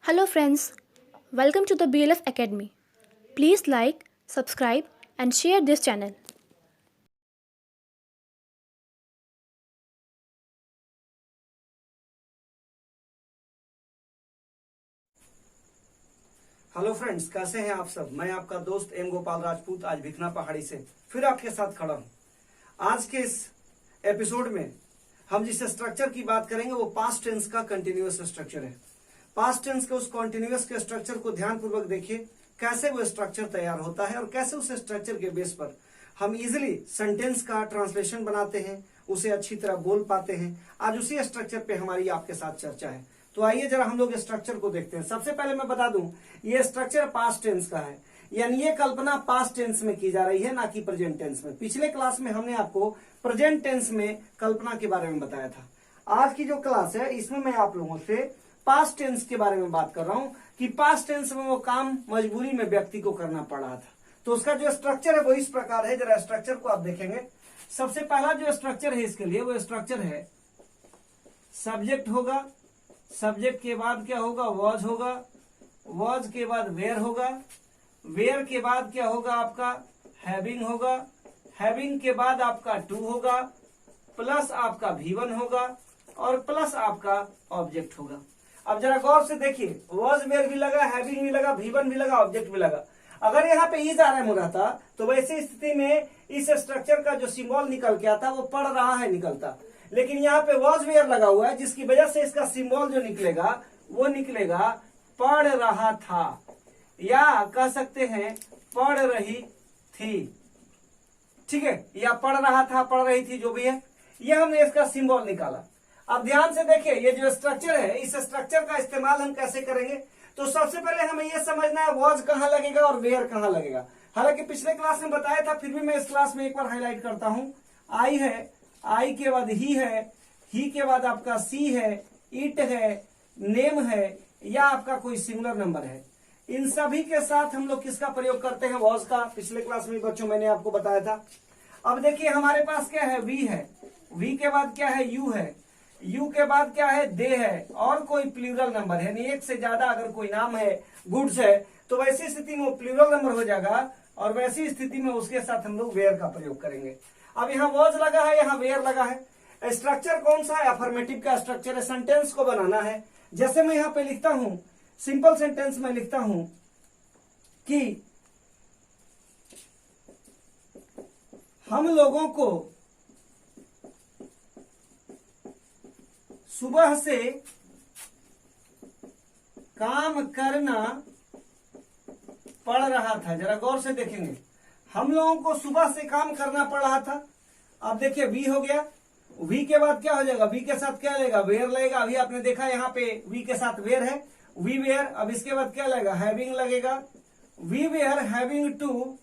Hello friends, welcome to the BLF Academy. Please like, subscribe and share this channel. Hello friends, कैसे हैं आप सब। मैं आपका दोस्त एम गोपाल राजपूत आज भिखना पहाड़ी से फिर आपके साथ खड़ा हूं। आज के इस एपिसोड में हम जिस स्ट्रक्चर की बात करेंगे वो पास्ट टेंस का कंटिन्यूअस स्ट्रक्चर है। पास्ट टेंस के उस कंटिन्यूअस के स्ट्रक्चर को ध्यानपूर्वक देखिए, कैसे वो स्ट्रक्चर तैयार होता है और कैसे उस स्ट्रक्चर के बेस पर हम इजिली सेंटेंस का ट्रांसलेशन बनाते हैं, उसे अच्छी तरह बोल पाते हैं। आज उसी स्ट्रक्चर पे हमारी आपके साथ चर्चा है। तो आइए जरा हम लोग स्ट्रक्चर को देखते हैं। सबसे पहले मैं बता दूं, ये स्ट्रक्चर पास्ट टेंस का है, यानी ये कल्पना पास्ट टेंस में की जा रही है, ना कि प्रेजेंट टेंस में। पिछले क्लास में हमने आपको प्रेजेंट टेंस में कल्पना के बारे में बताया था। आज की जो क्लास है इसमें मैं आप लोगों से पास्ट टेंस के बारे में बात कर रहा हूं कि पास्ट टेंस में वो काम मजबूरी में व्यक्ति को करना पड़ रहा था। तो उसका जो स्ट्रक्चर है वो इस प्रकार है। जरा स्ट्रक्चर को आप देखेंगे। सबसे पहला जो स्ट्रक्चर है इसके लिए, वो स्ट्रक्चर है सब्जेक्ट होगा, सब्जेक्ट के बाद क्या होगा, वॉज होगा, वॉज के बाद वेयर होगा, वेयर के बाद क्या होगा आपका हैविंग होगा, हैविंग के बाद आपका टू होगा, प्लस आपका V1 होगा और प्लस आपका ऑब्जेक्ट होगा। अब जरा गौर से देखिए, वॉज वेयर भी लगा, हैविंग भी लगा, V1 भी लगा, ऑब्जेक्ट भी लगा। अगर यहाँ पे इज आरएम हो रहता तो वैसी स्थिति में इस स्ट्रक्चर का जो सिंबल निकल के आता वो पढ़ रहा है निकलता, लेकिन यहाँ पे वॉज वेयर लगा हुआ है, जिसकी वजह से इसका सिंबल जो निकलेगा वो निकलेगा पढ़ रहा था, या कह सकते हैं पढ़ रही थी। ठीक है, या पढ़ रहा था, पढ़ रही थी, जो भी है, ये हमने इसका सिंबल निकाला। अब ध्यान से देखिए, ये जो स्ट्रक्चर है, इस स्ट्रक्चर का इस्तेमाल हम कैसे करेंगे। तो सबसे पहले हमें यह समझना है वॉज कहां लगेगा और वेयर कहां लगेगा। हालांकि पिछले क्लास में बताया था, फिर भी मैं इस क्लास में एक बार हाईलाइट करता हूं। आई है, आई के बाद ही है, ही के बाद आपका सी है, इट है, नेम है, या आपका कोई सिंगुलर नंबर है। इन सभी के साथ हम लोग किसका प्रयोग करते हैं, वॉज का। पिछले क्लास में बच्चों मैंने आपको बताया था। अब देखिए हमारे पास क्या है, वी है, वी के बाद क्या है, यू है, यू के बाद क्या है, दे है, और कोई प्लूरल नंबर है, यानी एक से ज्यादा अगर कोई नाम है, गुड्स है, तो वैसी स्थिति में वो प्लूरल नंबर हो जाएगा और वैसी स्थिति में उसके साथ हम लोग वेयर का प्रयोग करेंगे। अब यहाँ वॉज लगा है, यहाँ वेयर लगा है। स्ट्रक्चर कौन सा है, अफर्मेटिव का स्ट्रक्चर है। सेंटेंस को बनाना है, जैसे मैं यहाँ पे लिखता हूं, सिंपल सेंटेंस में लिखता हूं कि हम लोगों को सुबह से काम करना पड़ रहा था। जरा गौर से देखेंगे, हम लोगों को सुबह से काम करना पड़ रहा था। अब देखिए वी हो गया, वी के बाद क्या हो जाएगा, वी के साथ क्या लगेगा, वेयर लगेगा। अभी आपने देखा यहाँ पे वी के साथ वेयर है, वी वेयर। अब इसके बाद क्या लगेगा, हैविंग लगेगा, we were having to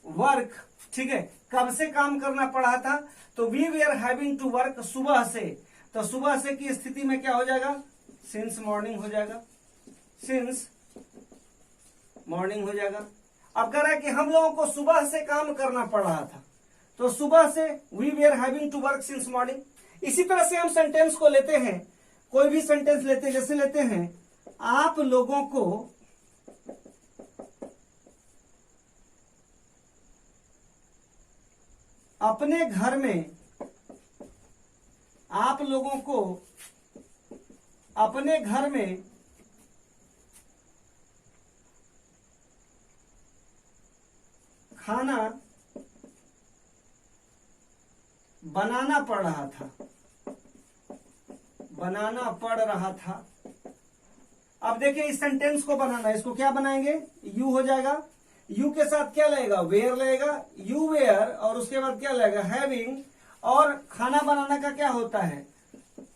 work. ठीक है, कब से काम करना पड़ रहा था, तो we were having to work, सुबह से। तो सुबह से की स्थिति में क्या हो जाएगा, सिंस मॉर्निंग हो जाएगा, सिंस मॉर्निंग हो जाएगा। अब कह रहा है कि हम लोगों को सुबह से काम करना पड़ रहा था, तो सुबह से we were having to work since morning. इसी तरह से हम सेंटेंस को लेते हैं, कोई भी सेंटेंस लेते हैं, जैसे लेते हैं आप लोगों को अपने घर में, आप लोगों को अपने घर में खाना बनाना पड़ रहा था, बनाना पड़ रहा था। अब देखिए इस सेंटेंस को बनाना है, इसको क्या बनाएंगे, यू हो जाएगा, यू के साथ क्या लगेगा, वेयर लगेगा, यू वेयर, और उसके बाद क्या लगेगा, हैविंग। और खाना बनाना का क्या होता है,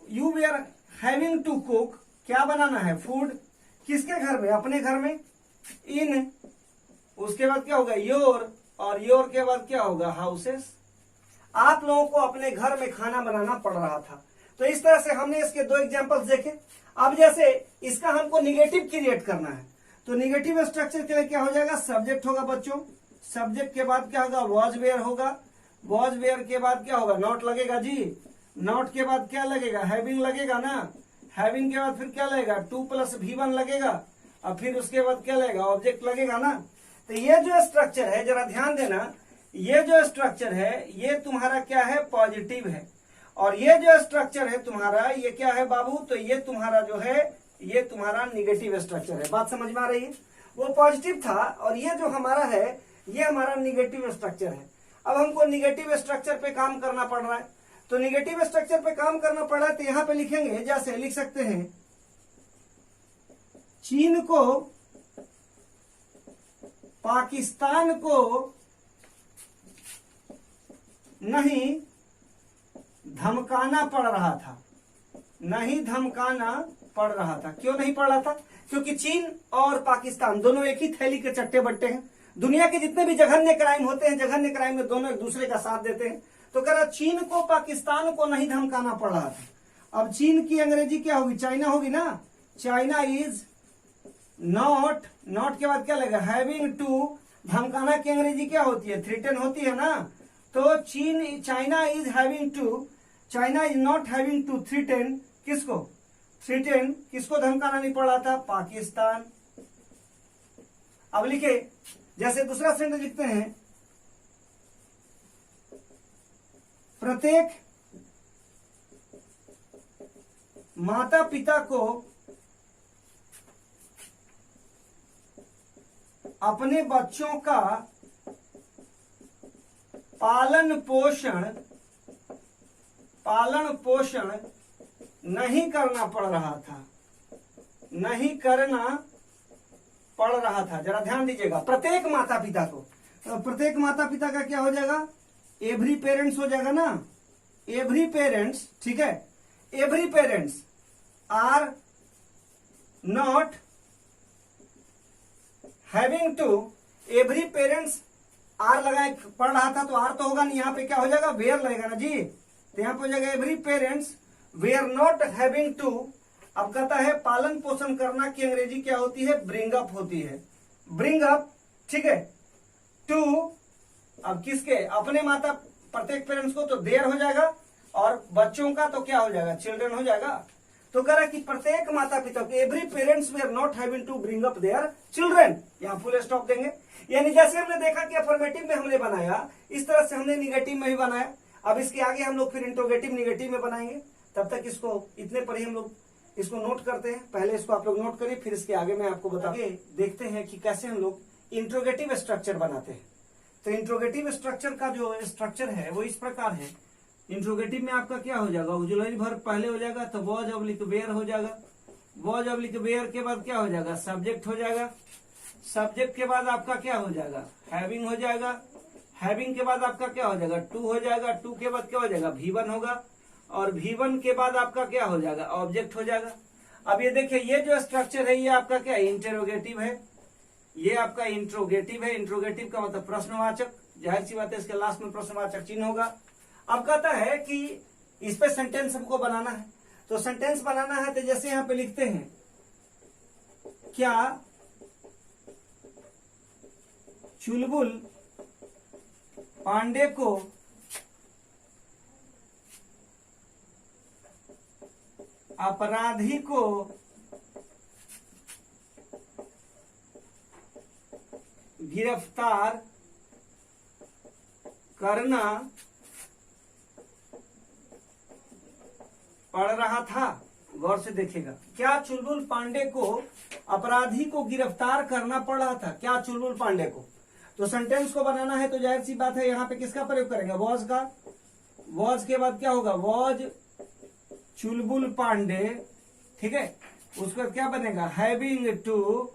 you were having to cook, क्या बनाना है, फूड। किसके घर में, अपने घर में, इन। उसके बाद क्या होगा, योर, और योर के बाद क्या होगा, हाउसेस। आप लोगों को अपने घर में खाना बनाना पड़ रहा था। तो इस तरह से हमने इसके दो एग्जांपल्स देखे। अब जैसे इसका हमको निगेटिव क्रिएट करना है, तो निगेटिव स्ट्रक्चर के लिए क्या हो जाएगा, सब्जेक्ट होगा बच्चों, सब्जेक्ट के बाद क्या होगा, वॉज वेयर होगा, वॉज वेयर के बाद क्या होगा, नॉट लगेगा जी, नॉट के बाद क्या लगेगा, हैविंग लगेगा ना, हैविंग के बाद फिर क्या लगेगा, 2 + V1 लगेगा, और फिर उसके बाद क्या लगेगा, ऑब्जेक्ट लगेगा ना। तो ये जो स्ट्रक्चर है, जरा ध्यान देना, ये जो स्ट्रक्चर है ये तुम्हारा क्या है, पॉजिटिव है, और ये जो स्ट्रक्चर है तुम्हारा ये क्या है बाबू, तो ये तुम्हारा जो है ये तुम्हारा निगेटिव स्ट्रक्चर है। बात समझ में आ रही है, वो पॉजिटिव था और ये जो हमारा है ये हमारा निगेटिव स्ट्रक्चर है। अब हमको निगेटिव स्ट्रक्चर पे काम करना पड़ रहा है, तो निगेटिव स्ट्रक्चर पे काम करना पड़ रहा है तो यहां पे लिखेंगे, जैसे लिख सकते हैं, चीन को पाकिस्तान को नहीं धमकाना पड़ रहा था, नहीं धमकाना पड़ रहा था। क्यों नहीं पड़ रहा था, क्योंकि चीन और पाकिस्तान दोनों एक ही थैली के चट्टे बट्टे हैं। दुनिया के जितने भी जघन्य क्राइम होते हैं, जघन्य क्राइम में दोनों एक दूसरे का साथ देते हैं। तो कह रहा चीन को पाकिस्तान को नहीं धमकाना पड़ रहा था। अब चीन की अंग्रेजी क्या होगी, चाइना होगी ना। चाइना इज नॉट, नॉट के बाद क्या लगेगा, हैविंग टू। धमकाना की अंग्रेजी क्या होती है, थ्रेटन होती है ना। तो चीन, China is having to, China is not having to threaten, किसको, थ्रेटन, किसको धमकाना नहीं पड़ रहा था, पाकिस्तान। अब लिखे, जैसे दूसरा सेंटेंस लिखते हैं, प्रत्येक माता पिता को अपने बच्चों का पालन पोषण नहीं करना पड़ रहा था, नहीं करना पड़ रहा था। जरा ध्यान दीजिएगा, प्रत्येक माता पिता को, तो प्रत्येक माता पिता का क्या हो जाएगा, एवरी पेरेंट्स हो जाएगा ना, एवरी पेरेंट्स, ठीक है। Every parents are not having to, every parents are लगाए पढ़ रहा था तो आर तो होगा नहीं, यहाँ पे क्या हो जाएगा, वेयर लगेगा ना जी। तो यहाँ पे हो जाएगा every parents were not having to. अब कहता है पालन पोषण करना की अंग्रेजी क्या होती है, ब्रिंग अप होती है, ब्रिंग अप, ठीक है, टू। अब किसके, अपने माता, प्रत्येक पेरेंट्स को तो देयर हो जाएगा, और बच्चों का तो क्या हो जाएगा, चिल्ड्रन हो जाएगा। तो कह रहा कि प्रत्येक माता पिता को, every parents were not having to bring up their children, यहाँ फुल स्टॉप देंगे। यानी जैसे हमने देखा कि अफर्मेटिव में हमने बनाया, इस तरह से हमने निगेटिव में भी बनाया। अब इसके आगे हम लोग फिर इंट्रोगेटिव निगेटिव में बनाएंगे। तब तक इसको इतने पर ही हम लोग इसको नोट करते हैं। पहले इसको आप लोग नोट करिए, फिर इसके आगे मैं आपको बताके देखते हैं कि कैसे हम लोग इंट्रोगेटिव स्ट्रक्चर बनाते हैं। तो इंट्रोगेटिव स्ट्रक्चर का जो स्ट्रक्चर है वो इस प्रकार है। इंट्रोगेटिव में आपका क्या हो जाएगा, ऑक्सिलरी वर्ब पहले हो जाएगा तो वॉज ऑब्लिक वेयर हो जाएगा, वॉज ऑब्लिक वेयर के बाद क्या हो जाएगा, सब्जेक्ट हो जाएगा, सब्जेक्ट के बाद आपका क्या हो जाएगा, हैविंग हो जाएगा, हैविंग के बाद आपका क्या हो जाएगा, टू हो जाएगा, टू के बाद क्या हो जाएगा, V1 होगा, और V1 के बाद आपका क्या हो जाएगा, ऑब्जेक्ट हो जाएगा। अब ये देखिए, ये जो स्ट्रक्चर है ये आपका क्या है, इंटेरोगेटिव है, ये आपका इंट्रोगेटिव है। इंट्रोगेटिव का मतलब प्रश्नवाचक, जाहिर सी बात है इसके लास्ट में प्रश्नवाचक चिन्ह होगा। अब कहता है कि इस पे सेंटेंस हमको बनाना है, तो सेंटेंस बनाना है तो जैसे यहां पे लिखते हैं, क्या चुलबुल पांडे को अपराधी को गिरफ्तार करना पड़ रहा था। गौर से देखेगा, क्या चुलबुल पांडे को अपराधी को गिरफ्तार करना पड़ रहा था, क्या चुलबुल पांडे को। तो सेंटेंस को बनाना है तो जाहिर सी बात है यहाँ पे किसका प्रयोग करेंगे, वॉज का। वॉज के बाद क्या होगा, वॉज चुलबुल पांडे, ठीक है। उसके बाद क्या बनेगा, हैविंग टू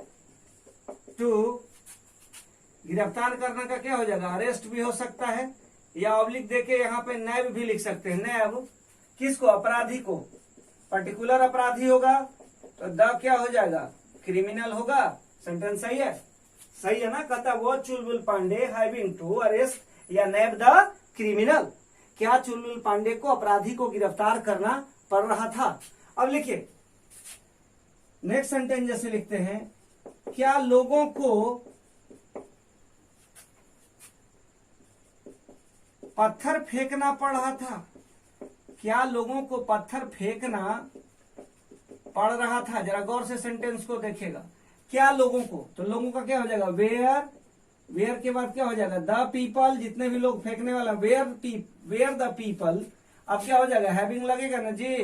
गिरफ्तार करने का क्या हो जाएगा, अरेस्ट भी हो सकता है, या ऑब्लिक देके यहाँ पे नैब भी लिख सकते हैं, नैब किसको, अपराधी को। पर्टिकुलर अपराधी होगा तो द क्या हो जाएगा, क्रिमिनल होगा। सेंटेंस सही है, सही है ना। कहता वो चुलबुल पांडे हैविंग टू अरेस्ट या नैब द क्रिमिनल, क्या चुलबुल पांडे को अपराधी को गिरफ्तार करना पड़ रहा था। अब लिखिए नेक्स्ट सेंटेंस, जैसे लिखते हैं, क्या लोगों को पत्थर फेंकना पड़ रहा था, क्या लोगों को पत्थर फेंकना पढ़ रहा था। जरा गौर से सेंटेंस को देखेगा। क्या लोगों को, तो लोगों का क्या हो जाएगा वेयर, वेयर के बाद क्या हो जाएगा द पीपल, जितने भी लोग फेंकने वाला वेयर द पीपल। अब क्या हो जाएगा हैविंग लगेगा ना जी,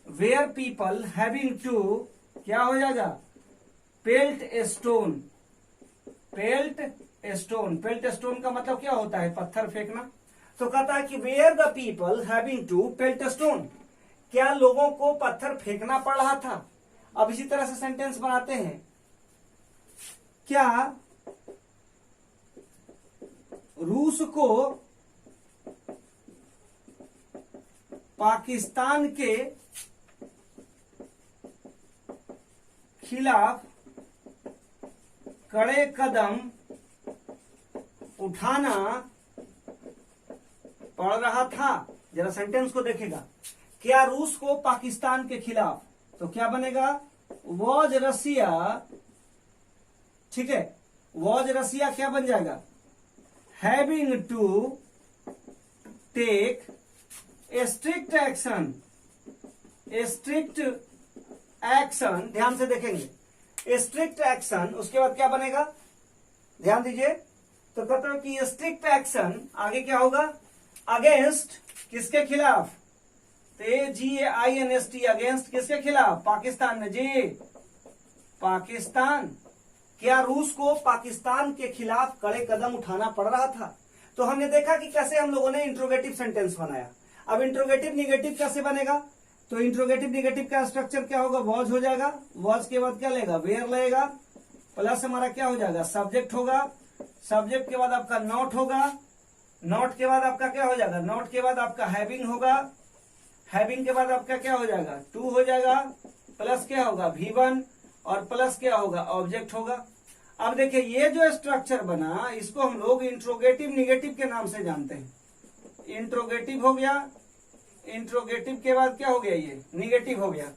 वेयर पीपल हैविंग टू क्या हो जाएगा peeled a stone, peeled a stone. Peeled stone का मतलब क्या होता है पत्थर फेंकना। तो कहता है कि were the people having to pelt stone, क्या लोगों को पत्थर फेंकना पड़ रहा था। अब इसी तरह से सेंटेंस बनाते हैं, क्या रूस को पाकिस्तान के खिलाफ कड़े कदम उठाना पड़ रहा था। जरा सेंटेंस को देखेगा, क्या रूस को पाकिस्तान के खिलाफ, तो क्या बनेगा वॉज रसिया, ठीक है वॉज रसिया क्या बन जाएगा having to take a strict action, a strict action, ध्यान से देखेंगे स्ट्रिक्ट एक्शन, उसके बाद क्या बनेगा ध्यान दीजिए। तो कहते हैं कि स्ट्रिक्ट एक्शन आगे क्या होगा अगेंस्ट, किसके खिलाफ, GAINST अगेंस्ट किसके खिलाफ पाकिस्तान में जी, पाकिस्तान। क्या रूस को पाकिस्तान के खिलाफ कड़े कदम उठाना पड़ रहा था। तो हमने देखा कि कैसे हम लोगों ने इंट्रोगेटिव सेंटेंस बनाया। अब इंट्रोगेटिव निगेटिव कैसे बनेगा, तो इंट्रोगेटिव निगेटिव का स्ट्रक्चर क्या होगा वॉज हो जाएगा, वॉज के बाद क्या लेगा वेयर लगेगा, प्लस हमारा क्या हो जाएगा सब्जेक्ट होगा, सब्जेक्ट के बाद आपका नॉट होगा, नॉट के बाद आपका क्या हो जाएगा, नॉट के बाद आपका हैविंग होगा, हैविंग के बाद आपका क्या हो जाएगा टू हो जाएगा, प्लस क्या होगा V1 और प्लस क्या होगा ऑब्जेक्ट होगा। अब देखिए ये जो स्ट्रक्चर बना इसको हम लोग इंट्रोगेटिव निगेटिव के नाम से जानते हैं। इंट्रोगेटिव हो गया, इंट्रोगेटिव के बाद क्या हो गया ये निगेटिव हो गया।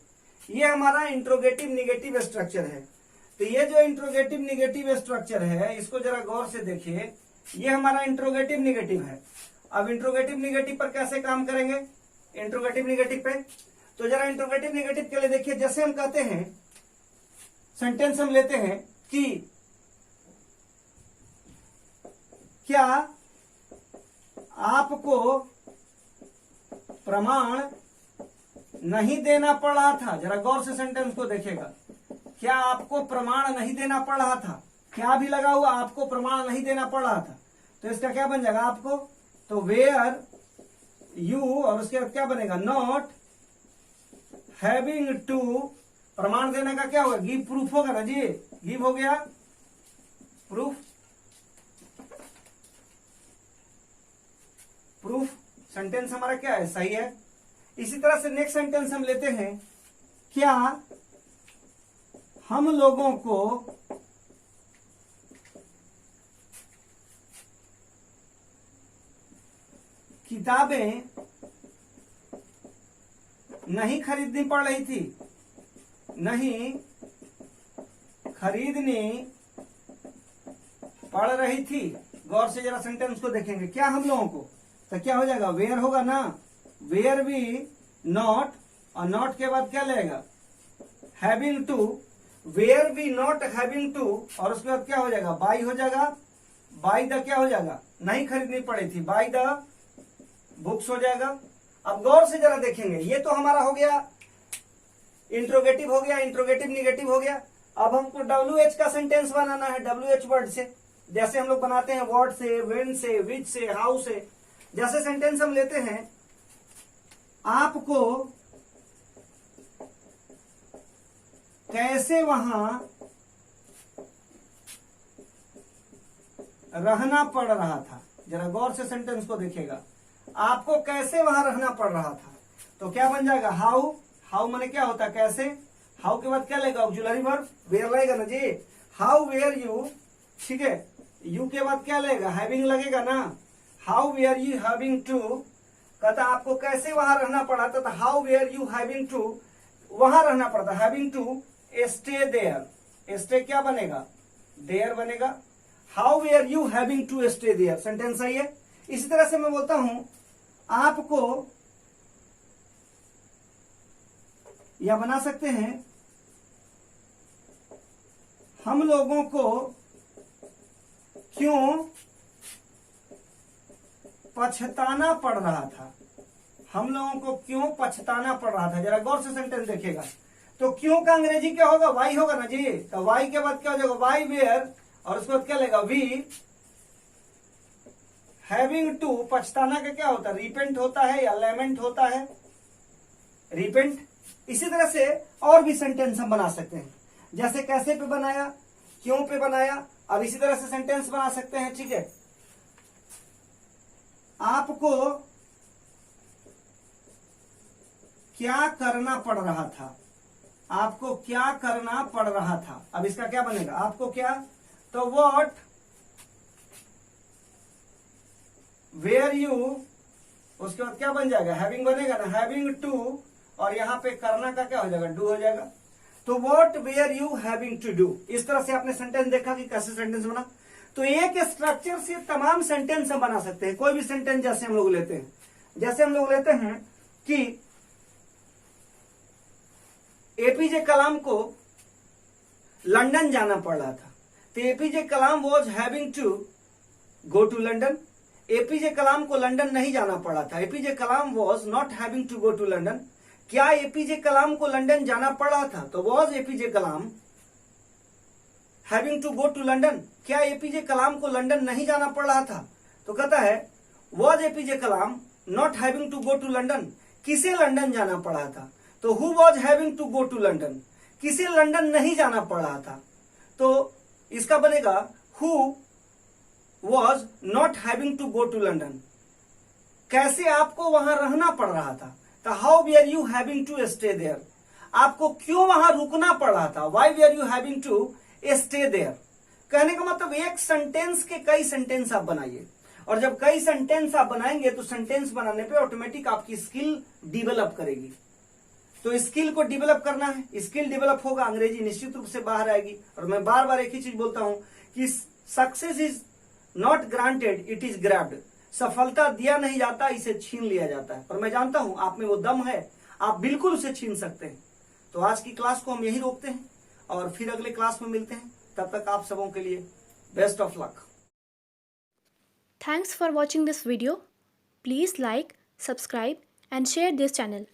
ये हमारा इंट्रोगेटिव निगेटिव स्ट्रक्चर है। तो ये जो इंट्रोगेटिव निगेटिव स्ट्रक्चर है इसको जरा गौर से देखिए, ये हमारा इंट्रोगेटिव निगेटिव है। अब इंट्रोगेटिव निगेटिव पर कैसे काम करेंगे इंट्रोगेटिव निगेटिव पे, तो जरा इंट्रोगेटिव निगेटिव के लिए देखिए, जैसे हम कहते हैं सेंटेंस हम लेते हैं कि क्या आपको प्रमाण नहीं देना पड़ रहा था। जरा गौर से सेंटेंस को देखेगा, क्या आपको प्रमाण नहीं देना पड़ रहा था, क्या भी लगा हुआ आपको प्रमाण नहीं देना पड़ रहा था। तो इसका क्या बन जाएगा आपको, तो वेयर यू और उसके बाद क्या बनेगा नॉट हैविंग टू, प्रमाण देने का क्या होगा गिव प्रूफ होगा ना जी, गिव हो गया प्रूफ, प्रूफ सेंटेंस हमारा क्या है सही है। इसी तरह से नेक्स्ट सेंटेंस हम लेते हैं, क्या हम लोगों को किताबें नहीं खरीदनी पड़ रही थी, नहीं खरीदनी पड़ रही थी। गौर से जरा सेंटेंस को देखेंगे, क्या हम लोगों को, तो क्या हो जाएगा वेयर होगा ना, वेयर भी नॉट और नॉट के बाद क्या लगेगा हैविंग टू, वेयर भी नॉट हैविंग टू और उसके बाद क्या हो जाएगा बाई हो जाएगा, बाई द क्या हो जाएगा नहीं खरीदनी पड़ी थी, बाई द बुक्स हो जाएगा। अब गौर से जरा देखेंगे, ये तो हमारा हो गया इंट्रोगेटिव हो गया, इंट्रोगेटिव निगेटिव हो गया। अब हमको WH का सेंटेंस बनाना है, WH वर्ड से, जैसे हम लोग बनाते हैं वर्ड से, व्हेन से, विच से, हाउ से। जैसे सेंटेंस हम लेते हैं, आपको कैसे वहां रहना पड़ रहा था। जरा गौर से सेंटेंस को देखिएगा, आपको कैसे वहां रहना पड़ रहा था। तो क्या बन जाएगा हाउ, हाउ माने क्या होता है कैसे, हाउ के बाद क्या लगेगा ऑक्सिलरी वर्ब वेयर लगेगा ना जी, हाउ वेयर यू, ठीक है यू के बाद क्या लगेगा हैविंग लगेगा ना, how were you having to, कहता आपको कैसे वहां रहना पड़ा था, तो how were you having to, वहां रहना पड़ता having to stay there, stay क्या बनेगा देयर बनेगा, how were you having to stay there, sentence सही है। इसी तरह से मैं बोलता हूं आपको या बना सकते हैं हम लोगों को क्यों पछताना पड़ रहा था। हम लोगों को क्यों पछताना पड़ रहा था। जरा गौर से सेंटेंस देखिएगा। तो क्यों का अंग्रेजी क्या होगा, वाई होगा ना जी। तो वाई के बाद क्या हो जाएगा, वाई वेयर, और उसके बाद क्या लेगा, वी हैविंग टू। पछताना का क्या होता है, रिपेंट होता है या लेमेंट होता है, रिपेंट। इसी तरह से और भी सेंटेंस हम बना सकते हैं। जैसे कैसे पे बनाया, क्यों पे बनाया। अब इसी तरह से सेंटेंस बना सकते हैं, ठीक है। आपको क्या करना पड़ रहा था, आपको क्या करना पड़ रहा था। अब इसका क्या बनेगा, आपको क्या, तो व्हाट वेयर यू, उसके बाद क्या बन जाएगा, हैविंग बनेगा ना, हैविंग टू, और यहां पे करना का क्या हो जाएगा, डू हो जाएगा। तो what were you having to do. इस तरह से आपने सेंटेंस देखा कि कैसे सेंटेंस बना। तो एक स्ट्रक्चर से तमाम सेंटेंस हम बना सकते हैं। कोई भी सेंटेंस जैसे हम लोग लेते हैं, जैसे हम लोग लेते हैं कि एपीजे कलाम को लंदन जाना पड़ रहा था। तो APJ Kalam was having to go to London. APJ Kalam को लंदन नहीं जाना पड़ा था। APJ Kalam was not having to go to London. क्या एपीजे कलाम को लंदन जाना पड़ रहा था, तो was APJ Kalam having to go to London. क्या एपीजे कलाम को लंदन नहीं जाना पड़ रहा था, तो कहता है was APJ Kalam not having to go to London. किसे लंदन जाना पड़ रहा था, तो who was having to go to London. किसे लंदन नहीं जाना पड़ रहा था, तो इसका बनेगा who was not having to go to London. कैसे आपको वहां रहना पड़ रहा था, तो how were you having to stay there. आपको क्यों वहां रुकना पड़ रहा था, why were you having to stay there. कहने का मतलब एक सेंटेंस के कई सेंटेंस आप बनाइए, और जब कई सेंटेंस आप बनाएंगे तो सेंटेंस बनाने पे ऑटोमेटिक आपकी स्किल डिवेलप करेगी। तो स्किल को डिवेलप करना है, स्किल डिवेलप होगा, अंग्रेजी निश्चित रूप से बाहर आएगी। और मैं बार बार एक ही चीज बोलता हूं कि success is not granted, it is grabbed. सफलता दिया नहीं जाता, इसे छीन लिया जाता है। और मैं जानता हूं आप में वो दम है, आप बिल्कुल उसे छीन सकते हैं। तो आज की क्लास को हम यही रोकते हैं और फिर अगले क्लास में मिलते हैं। तब तक आप सबों के लिए best of luck. Thanks for watching this video. Please like, subscribe and share this channel.